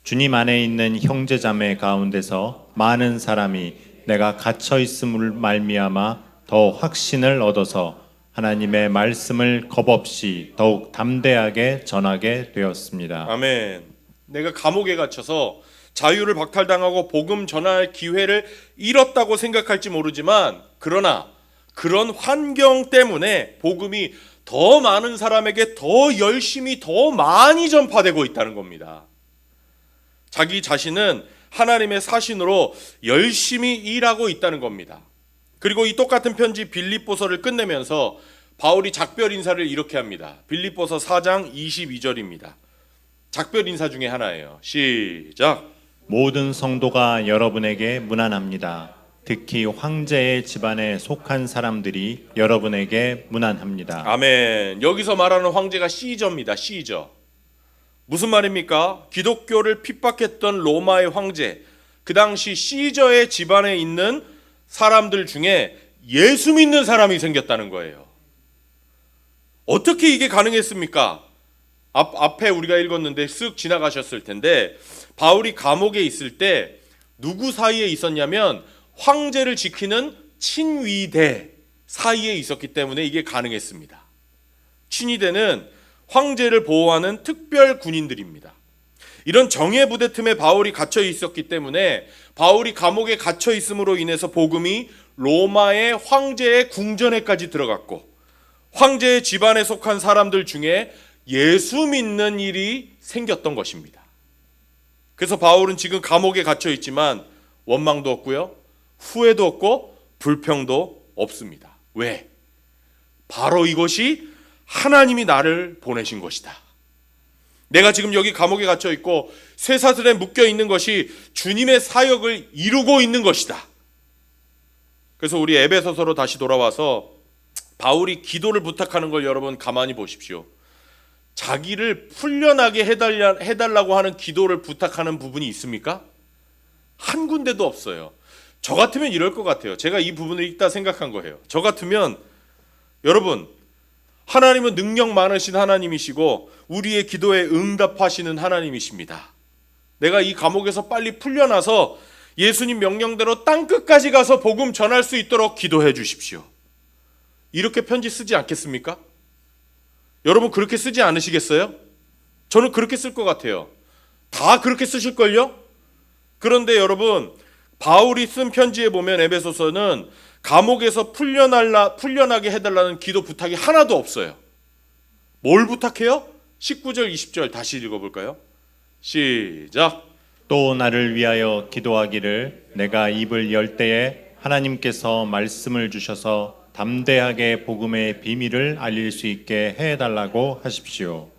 주님 안에 있는 형제 자매 가운데서 많은 사람이 내가 갇혀 있음을 말미암아 더 확신을 얻어서 하나님의 말씀을 겁없이 더욱 담대하게 전하게 되었습니다. 아멘. 내가 감옥에 갇혀서 자유를 박탈당하고 복음 전할 기회를 잃었다고 생각할지 모르지만 그러나 그런 환경 때문에 복음이 더 많은 사람에게 더 열심히 더 많이 전파되고 있다는 겁니다. 자기 자신은 하나님의 사신으로 열심히 일하고 있다는 겁니다. 그리고 이 똑같은 편지 빌립보서를 끝내면서 바울이 작별 인사를 이렇게 합니다. 빌립보서 4장 22절입니다. 작별 인사 중에 하나예요. 시작. 모든 성도가 여러분에게 문안합니다. 특히 황제의 집안에 속한 사람들이 여러분에게 문안합니다. 아멘. 여기서 말하는 황제가 시저입니다. 시저. 무슨 말입니까? 기독교를 핍박했던 로마의 황제, 그 당시 시저의 집안에 있는 사람들 중에 예수 믿는 사람이 생겼다는 거예요. 어떻게 이게 가능했습니까? 앞에 우리가 읽었는데 쓱 지나가셨을 텐데, 바울이 감옥에 있을 때 누구 사이에 있었냐면 황제를 지키는 친위대 사이에 있었기 때문에 이게 가능했습니다. 친위대는 황제를 보호하는 특별 군인들입니다. 이런 정예 부대 틈에 바울이 갇혀 있었기 때문에 바울이 감옥에 갇혀 있음으로 인해서 복음이 로마의 황제의 궁전에까지 들어갔고, 황제의 집안에 속한 사람들 중에 예수 믿는 일이 생겼던 것입니다. 그래서 바울은 지금 감옥에 갇혀 있지만 원망도 없고요, 후회도 없고 불평도 없습니다. 왜? 바로 이것이 하나님이 나를 보내신 것이다. 내가 지금 여기 감옥에 갇혀 있고 쇠사슬에 묶여 있는 것이 주님의 사역을 이루고 있는 것이다. 그래서 우리 에베소서로 다시 돌아와서 바울이 기도를 부탁하는 걸 여러분 가만히 보십시오. 자기를 풀려나게 해달라고 하는 기도를 부탁하는 부분이 있습니까? 한 군데도 없어요. 저 같으면 이럴 것 같아요. 제가 이 부분을 읽다 생각한 거예요. 저 같으면, 여러분, 하나님은 능력 많으신 하나님이시고 우리의 기도에 응답하시는 하나님이십니다. 내가 이 감옥에서 빨리 풀려나서 예수님 명령대로 땅끝까지 가서 복음 전할 수 있도록 기도해 주십시오. 이렇게 편지 쓰지 않겠습니까? 여러분 그렇게 쓰지 않으시겠어요? 저는 그렇게 쓸 것 같아요. 다 그렇게 쓰실걸요? 그런데 여러분, 바울이 쓴 편지에 보면 에베소서는 감옥에서 풀려나게 해달라는 기도 부탁이 하나도 없어요. 뭘 부탁해요? 19절 20절 다시 읽어볼까요? 시작. 또 나를 위하여 기도하기를 내가 입을 열 때에 하나님께서 말씀을 주셔서 담대하게 복음의 비밀을 알릴 수 있게 해달라고 하십시오.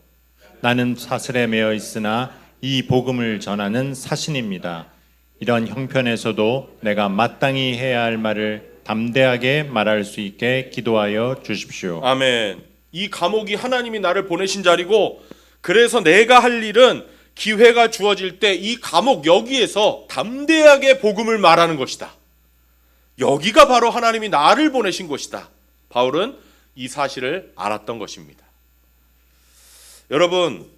나는 사슬에 매어 있으나 이 복음을 전하는 사신입니다. 이런 형편에서도 내가 마땅히 해야 할 말을 담대하게 말할 수 있게 기도하여 주십시오. 아멘. 이 감옥이 하나님이 나를 보내신 자리고, 그래서 내가 할 일은 기회가 주어질 때 이 감옥 여기에서 담대하게 복음을 말하는 것이다. 여기가 바로 하나님이 나를 보내신 것이다. 바울은 이 사실을 알았던 것입니다. 여러분,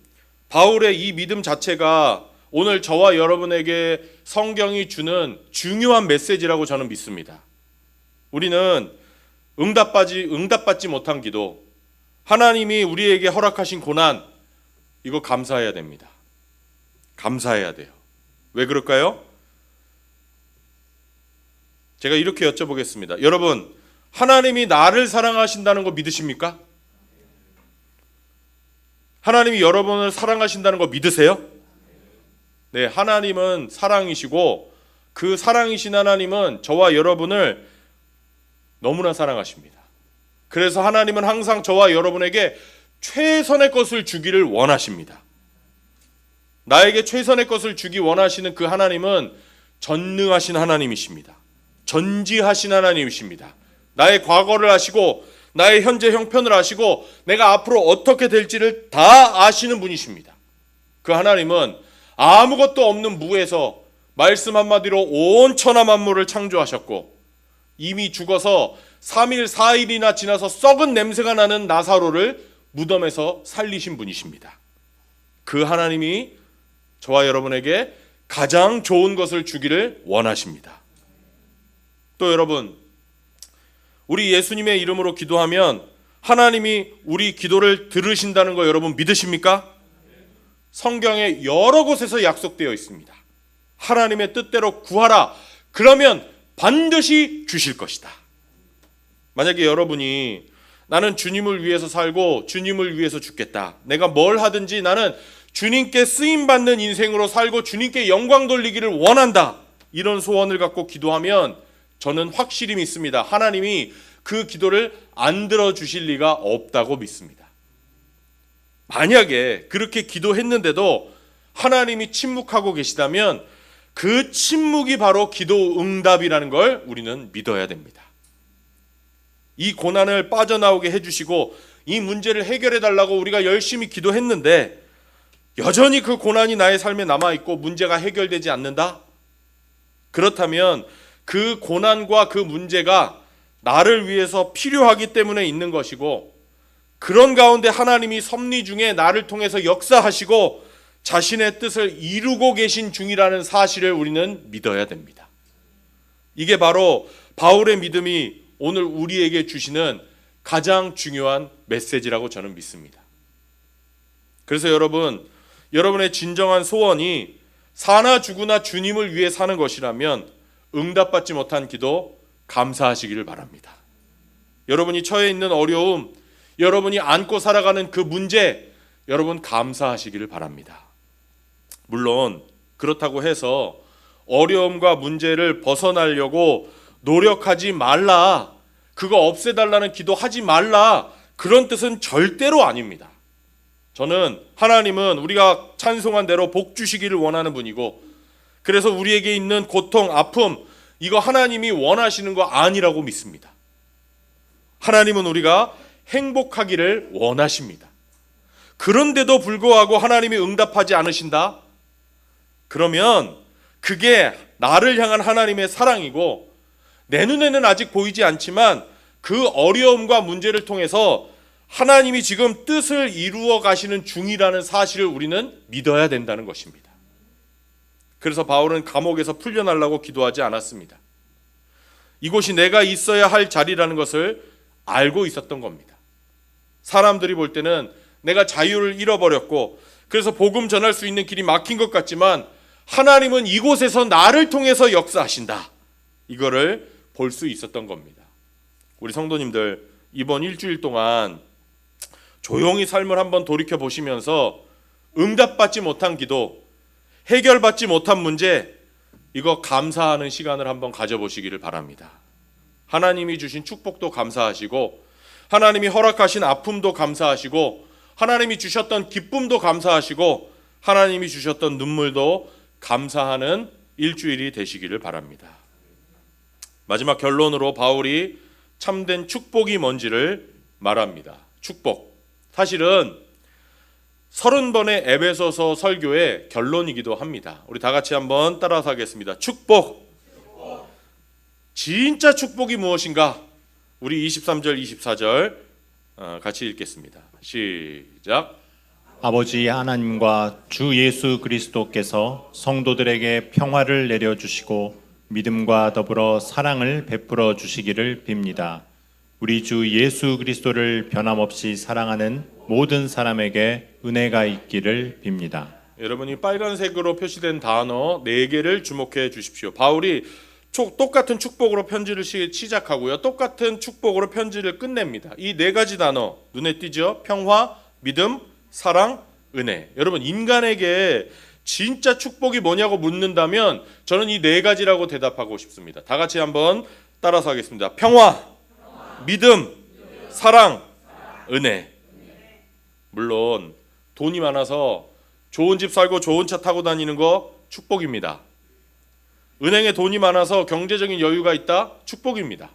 바울의 이 믿음 자체가 오늘 저와 여러분에게 성경이 주는 중요한 메시지라고 저는 믿습니다. 우리는 응답받지 못한 기도, 하나님이 우리에게 허락하신 고난, 이거 감사해야 됩니다. 감사해야 돼요. 왜 그럴까요? 제가 이렇게 여쭤보겠습니다. 여러분, 하나님이 나를 사랑하신다는 거 믿으십니까? 하나님이 여러분을 사랑하신다는 거 믿으세요? 네, 하나님은 사랑이시고 그 사랑이신 하나님은 저와 여러분을 너무나 사랑하십니다. 그래서 하나님은 항상 저와 여러분에게 최선의 것을 주기를 원하십니다. 나에게 최선의 것을 주기 원하시는 그 하나님은 전능하신 하나님이십니다. 전지하신 하나님이십니다. 나의 과거를 아시고 나의 현재 형편을 아시고 내가 앞으로 어떻게 될지를 다 아시는 분이십니다. 그 하나님은 아무것도 없는 무에서 말씀 한마디로 온 천하 만물을 창조하셨고, 이미 죽어서 3일 4일이나 지나서 썩은 냄새가 나는 나사로를 무덤에서 살리신 분이십니다. 그 하나님이 저와 여러분에게 가장 좋은 것을 주기를 원하십니다. 또 여러분, 우리 예수님의 이름으로 기도하면 하나님이 우리 기도를 들으신다는 거 여러분 믿으십니까? 성경에 여러 곳에서 약속되어 있습니다. 하나님의 뜻대로 구하라. 그러면 반드시 주실 것이다. 만약에 여러분이 나는 주님을 위해서 살고 주님을 위해서 죽겠다. 내가 뭘 하든지 나는 주님께 쓰임받는 인생으로 살고 주님께 영광 돌리기를 원한다. 이런 소원을 갖고 기도하면 저는 확실히 믿습니다. 하나님이 그 기도를 안 들어주실 리가 없다고 믿습니다. 만약에 그렇게 기도했는데도 하나님이 침묵하고 계시다면 그 침묵이 바로 기도 응답이라는 걸 우리는 믿어야 됩니다. 이 고난을 빠져나오게 해주시고 이 문제를 해결해 달라고 우리가 열심히 기도했는데 여전히 그 고난이 나의 삶에 남아있고 문제가 해결되지 않는다? 그렇다면 그 고난과 그 문제가 나를 위해서 필요하기 때문에 있는 것이고, 그런 가운데 하나님이 섭리 중에 나를 통해서 역사하시고 자신의 뜻을 이루고 계신 중이라는 사실을 우리는 믿어야 됩니다. 이게 바로 바울의 믿음이 오늘 우리에게 주시는 가장 중요한 메시지라고 저는 믿습니다. 그래서 여러분의 진정한 소원이 사나 죽으나 주님을 위해 사는 것이라면 응답받지 못한 기도 감사하시기를 바랍니다. 여러분이 처해 있는 어려움, 여러분이 안고 살아가는 그 문제, 여러분 감사하시기를 바랍니다. 물론 그렇다고 해서 어려움과 문제를 벗어나려고 노력하지 말라, 그거 없애달라는 기도하지 말라, 그런 뜻은 절대로 아닙니다. 저는 하나님은 우리가 찬송한 대로 복 주시기를 원하는 분이고, 그래서 우리에게 있는 고통, 아픔, 이거 하나님이 원하시는 거 아니라고 믿습니다. 하나님은 우리가 행복하기를 원하십니다. 그런데도 불구하고 하나님이 응답하지 않으신다? 그러면 그게 나를 향한 하나님의 사랑이고, 내 눈에는 아직 보이지 않지만 그 어려움과 문제를 통해서 하나님이 지금 뜻을 이루어 가시는 중이라는 사실을 우리는 믿어야 된다는 것입니다. 그래서 바울은 감옥에서 풀려나려고 기도하지 않았습니다. 이곳이 내가 있어야 할 자리라는 것을 알고 있었던 겁니다. 사람들이 볼 때는 내가 자유를 잃어버렸고 그래서 복음 전할 수 있는 길이 막힌 것 같지만 하나님은 이곳에서 나를 통해서 역사하신다, 이거를 볼 수 있었던 겁니다. 우리 성도님들, 이번 일주일 동안 조용히 삶을 한번 돌이켜 보시면서 응답받지 못한 기도, 해결받지 못한 문제, 이거 감사하는 시간을 한번 가져보시기를 바랍니다. 하나님이 주신 축복도 감사하시고, 하나님이 허락하신 아픔도 감사하시고, 하나님이 주셨던 기쁨도 감사하시고, 하나님이 주셨던 눈물도 감사하는 일주일이 되시기를 바랍니다. 마지막 결론으로 바울이 참된 축복이 뭔지를 말합니다. 축복. 사실은 30번의 에베소서 설교의 결론이기도 합니다. 우리 다 같이 한번 따라서 하겠습니다. 축복. 진짜 축복이 무엇인가? 우리 23절, 24절 같이 읽겠습니다. 시작. 아버지 하나님과 주 예수 그리스도께서 성도들에게 평화를 내려주시고 믿음과 더불어 사랑을 베풀어 주시기를 빕니다. 우리 주 예수 그리스도를 변함없이 사랑하는 모든 사람에게 은혜가 있기를 빕니다. 여러분이 빨간색으로 표시된 단어 4개를 주목해 주십시오. 바울이 똑같은 축복으로 편지를 시작하고요, 똑같은 축복으로 편지를 끝냅니다. 이 4가지 단어 눈에 띄죠? 평화, 믿음, 사랑, 은혜. 여러분, 인간에게 진짜 축복이 뭐냐고 묻는다면 저는 이 4가지라고 대답하고 싶습니다. 다 같이 한번 따라서 하겠습니다. 평화, 믿음, 사랑, 은혜. 물론 돈이 많아서 좋은 집 살고 좋은 차 타고 다니는 거 축복입니다. 은행에 돈이 많아서 경제적인 여유가 있다? 축복입니다.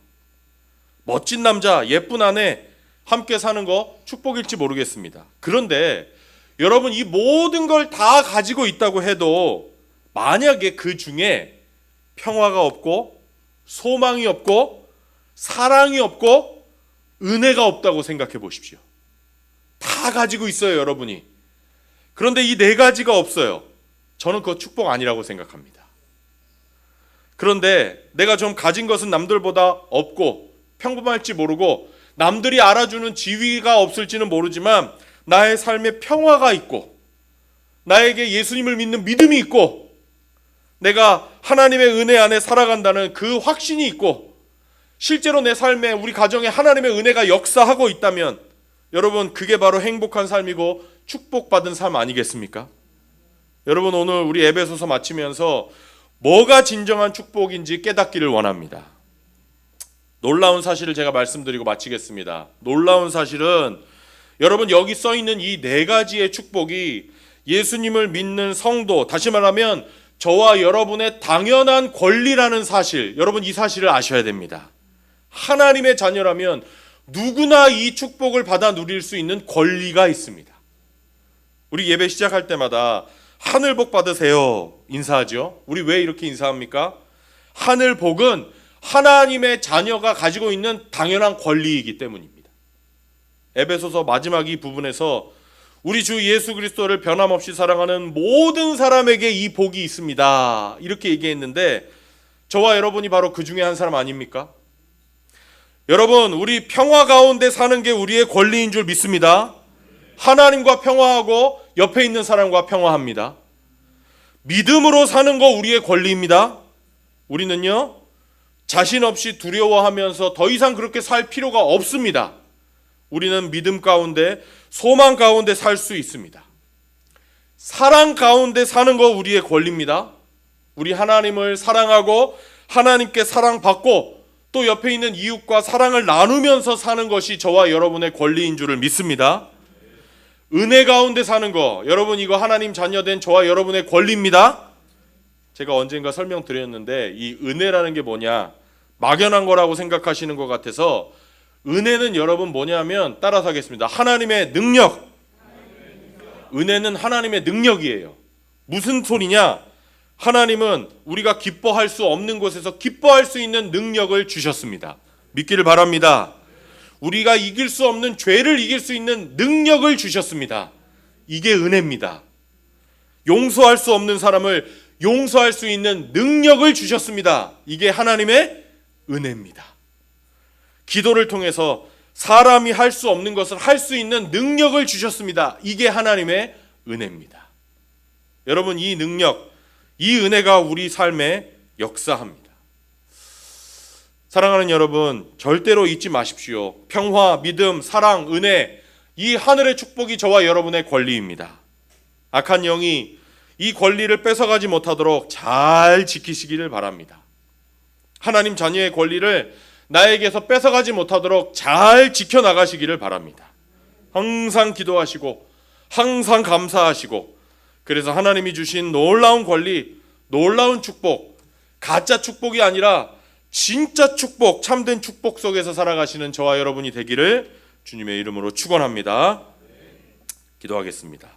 멋진 남자, 예쁜 아내 함께 사는 거 축복일지 모르겠습니다. 그런데 여러분, 이 모든 걸 다 가지고 있다고 해도 만약에 그 중에 평화가 없고 소망이 없고 사랑이 없고 은혜가 없다고 생각해 보십시오. 다 가지고 있어요, 여러분이. 그런데 이 4가지가 없어요. 저는 그거 축복 아니라고 생각합니다. 그런데 내가 좀 가진 것은 남들보다 없고 평범할지 모르고 남들이 알아주는 지위가 없을지는 모르지만 나의 삶에 평화가 있고 나에게 예수님을 믿는 믿음이 있고 내가 하나님의 은혜 안에 살아간다는 그 확신이 있고 실제로 내 삶에, 우리 가정에 하나님의 은혜가 역사하고 있다면 여러분, 그게 바로 행복한 삶이고 축복받은 삶 아니겠습니까? 여러분, 오늘 우리 에베소서 마치면서 뭐가 진정한 축복인지 깨닫기를 원합니다. 놀라운 사실을 제가 말씀드리고 마치겠습니다. 놀라운 사실은 여러분, 여기 써 있는 이 4가지의 축복이 예수님을 믿는 성도, 다시 말하면 저와 여러분의 당연한 권리라는 사실, 여러분 이 사실을 아셔야 됩니다. 하나님의 자녀라면 누구나 이 축복을 받아 누릴 수 있는 권리가 있습니다. 우리 예배 시작할 때마다 하늘 복 받으세요 인사하죠. 우리 왜 이렇게 인사합니까? 하늘 복은 하나님의 자녀가 가지고 있는 당연한 권리이기 때문입니다. 에베소서 마지막 이 부분에서 우리 주 예수 그리스도를 변함없이 사랑하는 모든 사람에게 이 복이 있습니다, 이렇게 얘기했는데 저와 여러분이 바로 그 중에 한 사람 아닙니까? 여러분, 우리 평화 가운데 사는 게 우리의 권리인 줄 믿습니다. 하나님과 평화하고 옆에 있는 사람과 평화합니다. 믿음으로 사는 거 우리의 권리입니다. 우리는요, 자신 없이 두려워하면서 더 이상 그렇게 살 필요가 없습니다. 우리는 믿음 가운데, 소망 가운데 살 수 있습니다. 사랑 가운데 사는 거 우리의 권리입니다. 우리 하나님을 사랑하고 하나님께 사랑받고 또 옆에 있는 이웃과 사랑을 나누면서 사는 것이 저와 여러분의 권리인 줄을 믿습니다. 은혜 가운데 사는 거, 여러분 이거 하나님 자녀된 저와 여러분의 권리입니다. 제가 언젠가 설명드렸는데 이 은혜라는 게 뭐냐, 막연한 거라고 생각하시는 것 같아서 은혜는 여러분 뭐냐면, 따라서 하겠습니다. 하나님의 능력. 은혜는 하나님의 능력이에요. 무슨 소리냐? 하나님은 우리가 기뻐할 수 없는 곳에서 기뻐할 수 있는 능력을 주셨습니다. 믿기를 바랍니다. 우리가 이길 수 없는 죄를 이길 수 있는 능력을 주셨습니다. 이게 은혜입니다. 용서할 수 없는 사람을 용서할 수 있는 능력을 주셨습니다. 이게 하나님의 은혜입니다. 기도를 통해서 사람이 할 수 없는 것을 할 수 있는 능력을 주셨습니다. 이게 하나님의 은혜입니다. 여러분, 이 능력, 이 은혜가 우리 삶에 역사합니다. 사랑하는 여러분, 절대로 잊지 마십시오. 평화, 믿음, 사랑, 은혜, 이 하늘의 축복이 저와 여러분의 권리입니다. 악한 영이 이 권리를 뺏어가지 못하도록 잘 지키시기를 바랍니다. 하나님 자녀의 권리를 나에게서 뺏어가지 못하도록 잘 지켜나가시기를 바랍니다. 항상 기도하시고 항상 감사하시고, 그래서 하나님이 주신 놀라운 권리, 놀라운 축복, 가짜 축복이 아니라 진짜 축복, 참된 축복 속에서 살아가시는 저와 여러분이 되기를 주님의 이름으로 축원합니다. 기도하겠습니다.